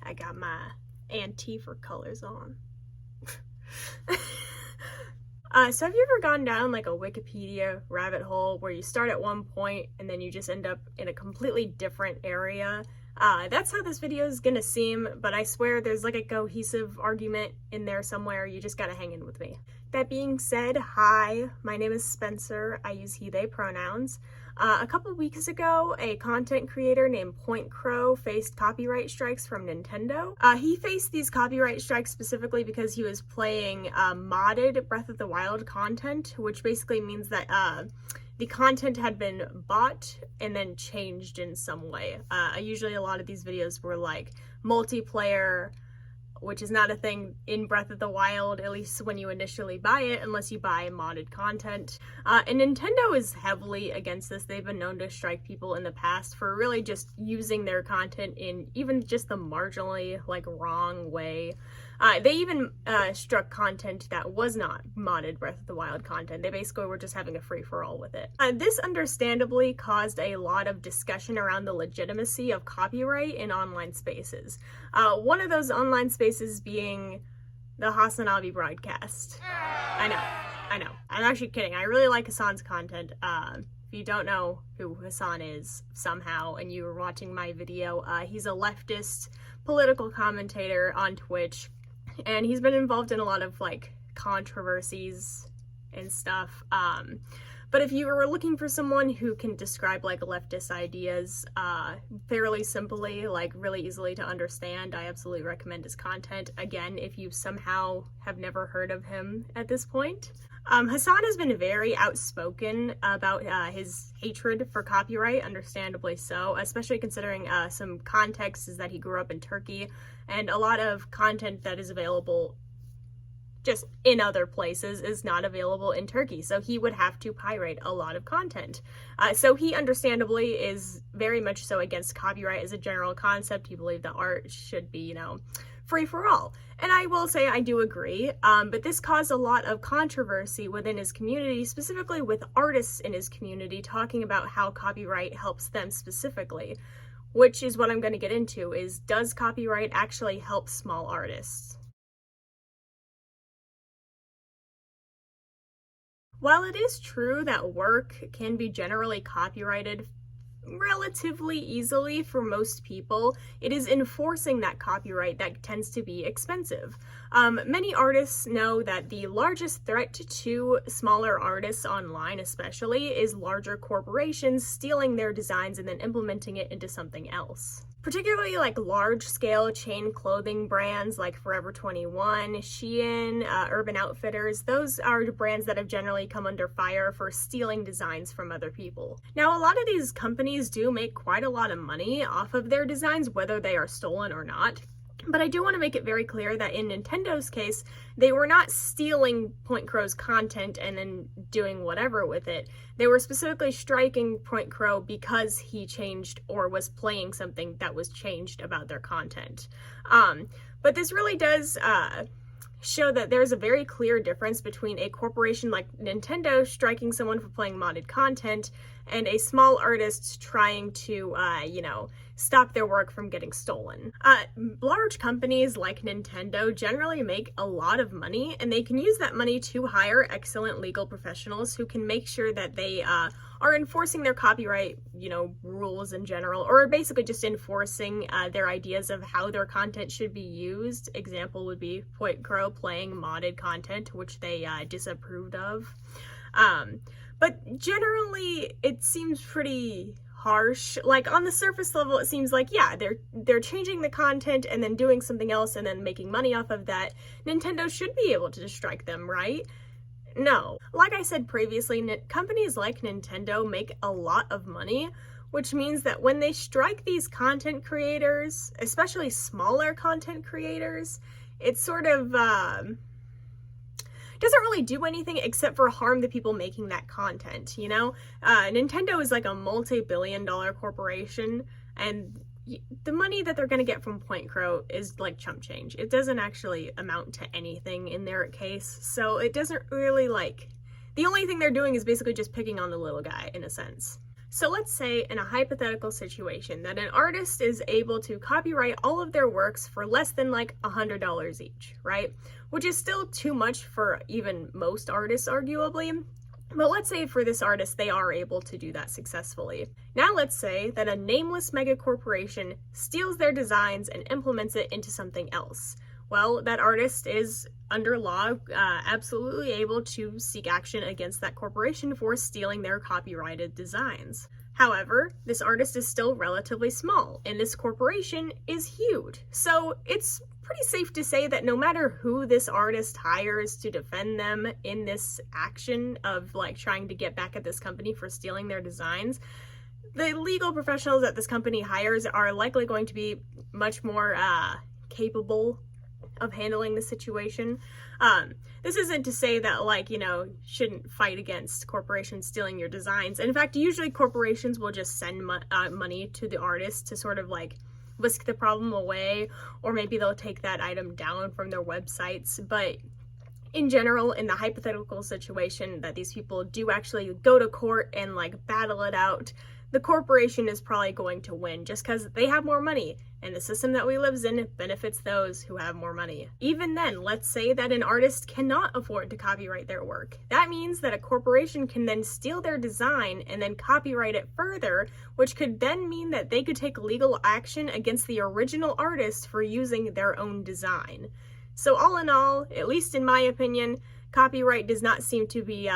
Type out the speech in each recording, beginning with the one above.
I got my Antifa colors on. So have you ever gone down like a Wikipedia rabbit hole where you start at one point and then you just end up in a completely different area? That's how this video is gonna seem, but I swear there's like a cohesive argument in there somewhere. You just gotta hang in with me. That being said, hi, my name is Spencer. I use he, they pronouns. A couple weeks ago, a content creator named Pointcrow faced copyright strikes from Nintendo. He faced these copyright strikes specifically because he was playing modded Breath of the Wild content, which basically means that the content had been bought and then changed in some way. Usually a lot of these videos were like multiplayer, which is not a thing in Breath of the Wild, at least when you initially buy it, unless you buy modded content. And Nintendo is heavily against this. They've been known to strike people in the past for really just using their content in even just the marginally, like, wrong way. They even struck content that was not modded Breath of the Wild content. They basically were just having a free-for-all with it. This understandably caused a lot of discussion around the legitimacy of copyright in online spaces. One of those online spaces being the Hasan broadcast. I know. I'm actually kidding. I really like Hasan's content. If you don't know who Hasan is somehow and you were watching my video, he's a leftist political commentator on Twitch. And he's been involved in a lot of like controversies and stuff. But if you were looking for someone who can describe like leftist ideas fairly simply, like really easily to understand, I absolutely recommend his content. Again, if you somehow have never heard of him at this point. Hasan has been very outspoken about his hatred for copyright, understandably so, especially considering some context is that he grew up in Turkey, and a lot of content that is available just in other places is not available in Turkey, so he would have to pirate a lot of content. So he understandably is very much so against copyright as a general concept. He believed that art should be, free for all. And I will say I do agree, but this caused a lot of controversy within his community, specifically with artists in his community talking about how copyright helps them specifically, which is what I'm going to get into, is does copyright actually help small artists? While it is true that work can be generally copyrighted relatively easily for most people, it is enforcing that copyright that tends to be expensive. Many artists know that the largest threat to smaller artists online especially is larger corporations stealing their designs and then implementing it into something else. Particularly like large-scale chain clothing brands like Forever 21, Shein, Urban Outfitters, those are brands that have generally come under fire for stealing designs from other people. Now, a lot of these companies do make quite a lot of money off of their designs, whether they are stolen or not. But I do want to make it very clear that in Nintendo's case, they were not stealing Pointcrow's content and then doing whatever with it. They were specifically striking Pointcrow because he changed or was playing something that was changed about their content. But this really does show that there's a very clear difference between a corporation like Nintendo striking someone for playing modded content and a small artist trying to, stop their work from getting stolen. Large companies like Nintendo generally make a lot of money, and they can use that money to hire excellent legal professionals who can make sure that they are enforcing their copyright, rules in general, or basically just enforcing their ideas of how their content should be used. Example would be Pointcrow playing modded content, which they disapproved of. But generally, it seems pretty harsh. Like, on the surface level, it seems like, yeah, they're changing the content and then doing something else and then making money off of that. Nintendo should be able to strike them, right? No. Like I said previously, companies like Nintendo make a lot of money, which means that when they strike these content creators, especially smaller content creators, it's sort of, doesn't really do anything except for harm the people making that content, Nintendo is like a multi-billion-dollar corporation, and the money that they're going to get from Pointcrow is like chump change. It doesn't actually amount to anything in their case, so it doesn't really the only thing they're doing is basically just picking on the little guy, in a sense. So let's say in a hypothetical situation that an artist is able to copyright all of their works for less than like $100 each, right? Which is still too much for even most artists, arguably. But let's say for this artist, they are able to do that successfully. Now let's say that a nameless mega corporation steals their designs and implements it into something else. Well, that artist is, under law, absolutely able to seek action against that corporation for stealing their copyrighted designs. However, this artist is still relatively small, and this corporation is huge. So it's pretty safe to say that no matter who this artist hires to defend them in this action of like trying to get back at this company for stealing their designs, the legal professionals that this company hires are likely going to be much more capable of handling the situation. This isn't to say that, like, you know, shouldn't fight against corporations stealing your designs. In fact, usually corporations will just send money to the artist to sort of like whisk the problem away, or maybe they'll take that item down from their websites. But in general, in the hypothetical situation that these people do actually go to court and like battle it out, the corporation is probably going to win just because they have more money, and the system that we live in benefits those who have more money. Even then, let's say that an artist cannot afford to copyright their work. That means that a corporation can then steal their design and then copyright it further, which could then mean that they could take legal action against the original artist for using their own design. So all in all, at least in my opinion, copyright does not seem to be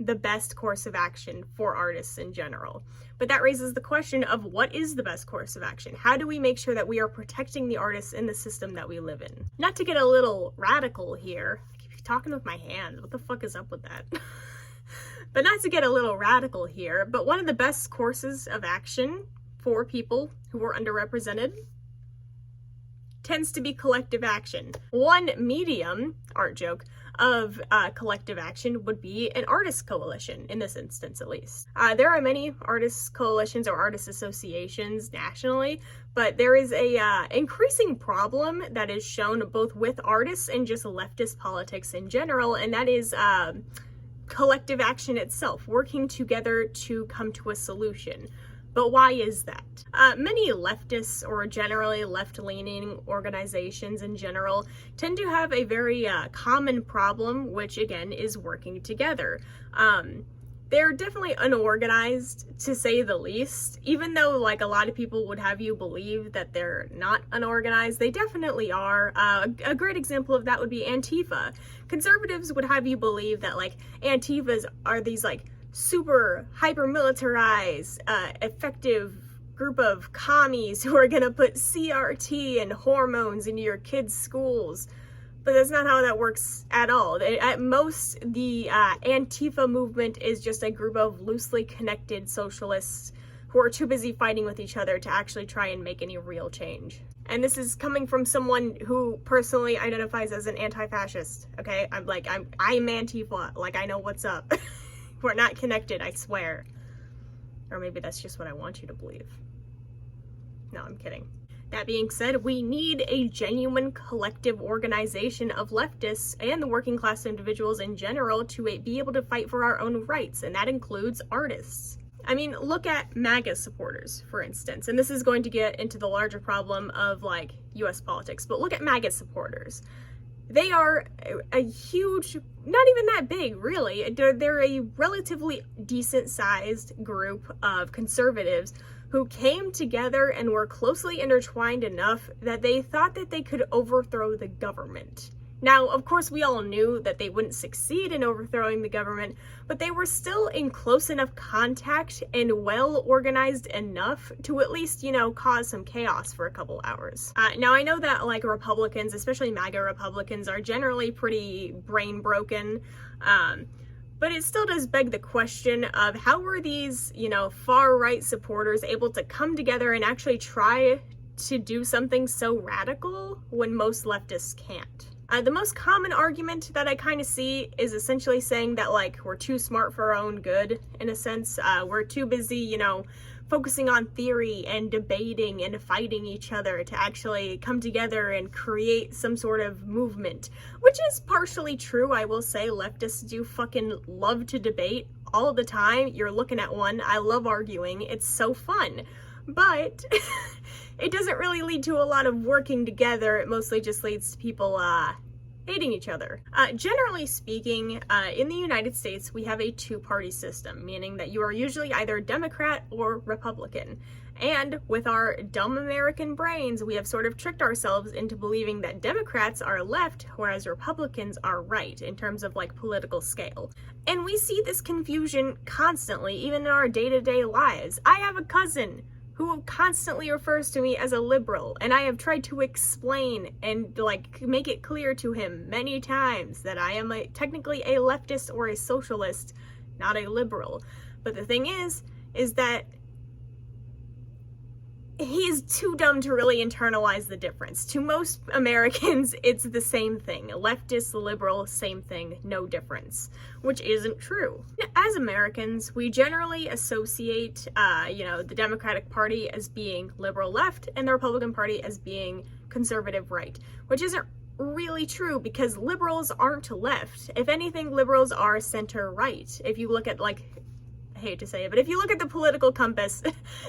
the best course of action for artists in general. But that raises the question of what is the best course of action? How do we make sure that we are protecting the artists in the system that we live in? Not to get a little radical here, I keep talking with my hand, what the fuck is up with that? But not to get a little radical here, but one of the best courses of action for people who are underrepresented tends to be collective action. One medium, art joke, of collective action would be an artist coalition, in this instance at least. There are many artist coalitions or artist associations nationally, but there is a increasing problem that is shown both with artists and just leftist politics in general, and that is collective action itself, working together to come to a solution. But why is that? Many leftists or generally left-leaning organizations in general tend to have a very common problem, which again is working together. They're definitely unorganized, to say the least. Even though like a lot of people would have you believe that they're not unorganized, they definitely are. A great example of that would be Antifa. Conservatives would have you believe that like Antifas are these like super hyper-militarized, effective group of commies who are gonna put CRT and hormones into your kids' schools. But that's not how that works at all. At most, the Antifa movement is just a group of loosely connected socialists who are too busy fighting with each other to actually try and make any real change. And this is coming from someone who personally identifies as an anti-fascist, okay? I'm Antifa, like I know what's up. We're not connected, I swear. Or maybe that's just what I want you to believe. No, I'm kidding. That being said, we need a genuine collective organization of leftists and the working class individuals in general to be able to fight for our own rights, and that includes artists. I mean, look at MAGA supporters, for instance, and this is going to get into the larger problem of like US politics, but look at MAGA supporters. They are a huge, not even that big, really. They're a relatively decent-sized group of conservatives who came together and were closely intertwined enough that they thought that they could overthrow the government. Now, of course, we all knew that they wouldn't succeed in overthrowing the government, but they were still in close enough contact and well organized enough to at least, you know, cause some chaos for a couple hours. Now, I know that like Republicans, especially MAGA Republicans, are generally pretty brain broken, but it still does beg the question of how were these, you know, far-right supporters able to come together and actually try to do something so radical when most leftists can't? The most common argument that I kind of see is essentially saying that, like, we're too smart for our own good, in a sense. We're too busy, you know, focusing on theory and debating and fighting each other to actually come together and create some sort of movement, which is partially true. I will say leftists do fucking love to debate all the time. You're looking at one. I love arguing. It's so fun. But it doesn't really lead to a lot of working together. It mostly just leads to people hating each other. Generally speaking, in the United States, we have a two-party system, meaning that you are usually either Democrat or Republican. And with our dumb American brains, we have sort of tricked ourselves into believing that Democrats are left, whereas Republicans are right, in terms of like political scale. And we see this confusion constantly, even in our day-to-day lives. I have a cousin who constantly refers to me as a liberal, and I have tried to explain and like make it clear to him many times that I am technically a leftist or a socialist, not a liberal. But the thing is that he is too dumb to really internalize the difference. To most Americans, it's the same thing. Leftist, liberal, same thing, no difference, which isn't true. As Americans, we generally associate, the Democratic Party as being liberal left and the Republican Party as being conservative right, which isn't really true because liberals aren't left. If anything, liberals are center right. If you look at I hate to say it, but if you look at the political compass,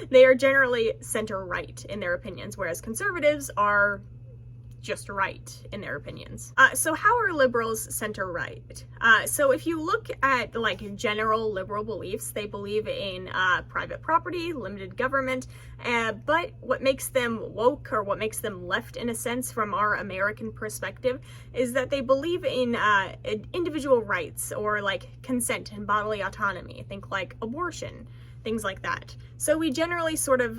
they are generally center-right in their opinions, whereas conservatives are just right in their opinions. So how are liberals center-right? So if you look at general liberal beliefs, they believe in private property, limited government, but what makes them woke, or what makes them left in a sense from our American perspective, is that they believe in individual rights, or consent and bodily autonomy. Think like abortion, things like that. So we generally sort of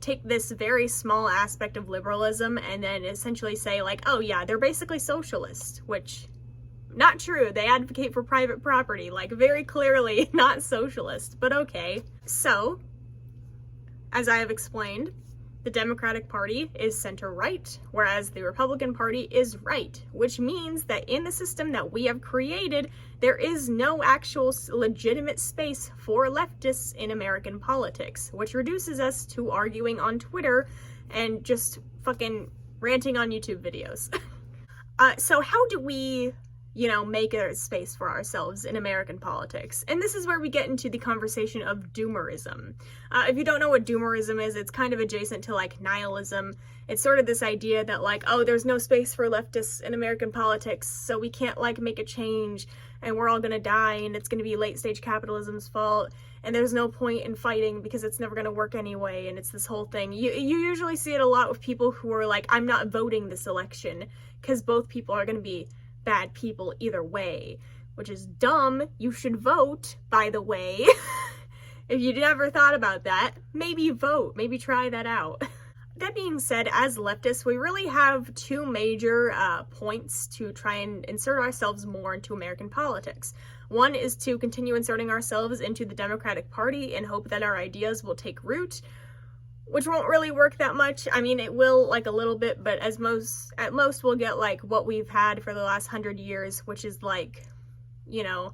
take this very small aspect of liberalism and then essentially say oh yeah, they're basically socialist, which not true. They advocate for private property, very clearly not socialist, but okay. So, as I have explained, the Democratic Party is center-right, whereas the Republican Party is right, which means that in the system that we have created, there is no actual legitimate space for leftists in American politics, which reduces us to arguing on Twitter and just fucking ranting on YouTube videos. So how do we, make a space for ourselves in American politics? And this is where we get into the conversation of doomerism. If you don't know what doomerism is, it's kind of adjacent to nihilism. It's sort of this idea that oh, there's no space for leftists in American politics, so we can't make a change, and we're all gonna die, and it's gonna be late stage capitalism's fault, and there's no point in fighting because it's never gonna work anyway, and it's this whole thing. You usually see it a lot with people who are I'm not voting this election, because both people are gonna be bad people either way, which is dumb. You should vote, by the way. If you never thought about that, maybe vote, maybe try that out. That being said, as leftists, we really have two major points to try and insert ourselves more into American politics. One is to continue inserting ourselves into the Democratic Party and hope that our ideas will take root, which won't really work that much. I mean, it will a little bit, but at most we'll get what we've had for the last 100 years, which is they'll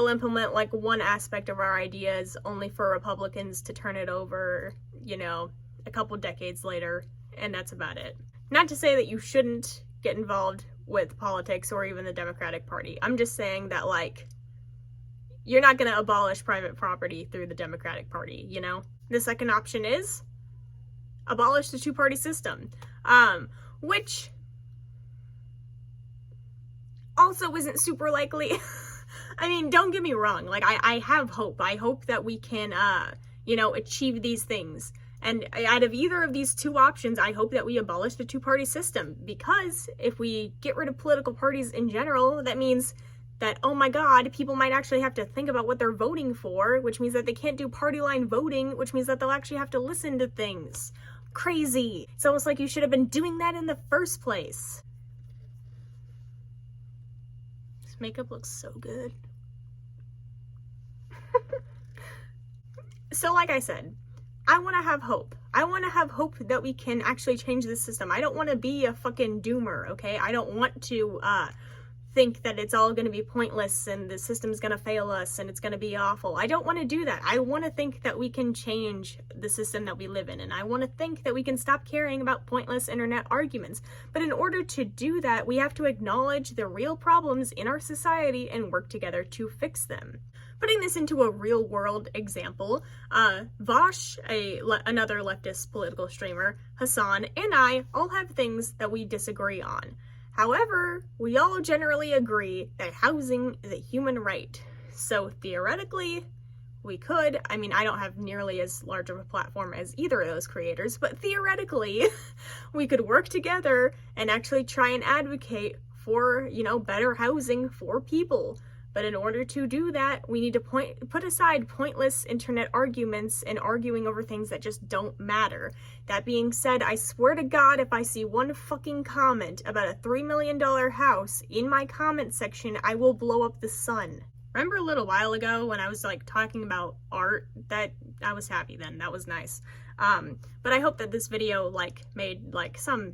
implement one aspect of our ideas only for Republicans to turn it over, a couple decades later, and that's about it. Not to say that you shouldn't get involved with politics or even the Democratic Party. I'm just saying that you're not gonna abolish private property through the Democratic Party, The second option is abolish the two-party system, which also isn't super likely. I mean, don't get me wrong, I have hope. I hope that we can, achieve these things. And out of either of these two options, I hope that we abolish the two-party system, because if we get rid of political parties in general, that means that, oh my god, people might actually have to think about what they're voting for, which means that they can't do party line voting, which means that they'll actually have to listen to things. Crazy. It's almost like you should have been doing that in the first place. This makeup looks so good. So like I said, I want to have hope. I want to have hope that we can actually change the system. I don't want to be a fucking doomer, okay? I don't want to think that it's all going to be pointless and the system's going to fail us and it's going to be awful. I don't want to do that. I want to think that we can change the system that we live in, and I want to think that we can stop caring about pointless internet arguments. But in order to do that, we have to acknowledge the real problems in our society and work together to fix them. Putting this into a real world example, Vosh, another leftist political streamer, Hasan, and I all have things that we disagree on. However, we all generally agree that housing is a human right. So theoretically, we could, I mean, I don't have nearly as large of a platform as either of those creators, but theoretically, we could work together and actually try and advocate for, you know, better housing for people. But in order to do that, we need to put aside pointless internet arguments and arguing over things that just don't matter. That being said, I swear to God, if I see one fucking comment about a $3 million house in my comment section, I will blow up the sun. Remember a little while ago when I was like talking about art? That I was happy then. That was nice. But I hope that this video like made like some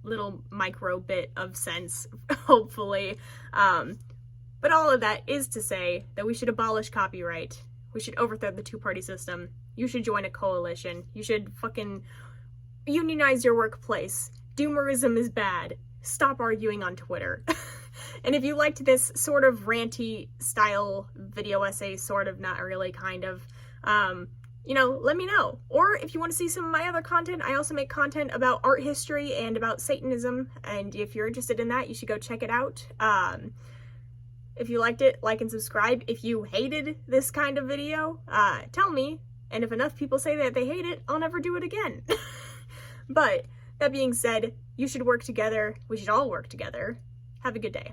little micro bit of sense, hopefully. But all of that is to say that we should abolish copyright. We should overthrow the two-party system. You should join a coalition. You should fucking unionize your workplace. Doomerism is bad. Stop arguing on Twitter. And if you liked this sort of ranty style video essay, sort of, not really, kind of, you know, let me know. Or if you want to see some of my other content, I also make content about art history and about Satanism. And if you're interested in that, you should go check it out. If you liked it, like and subscribe. If you hated this kind of video, tell me. And if enough people say that they hate it, I'll never do it again. But that being said, you should work together. We should all work together. Have a good day.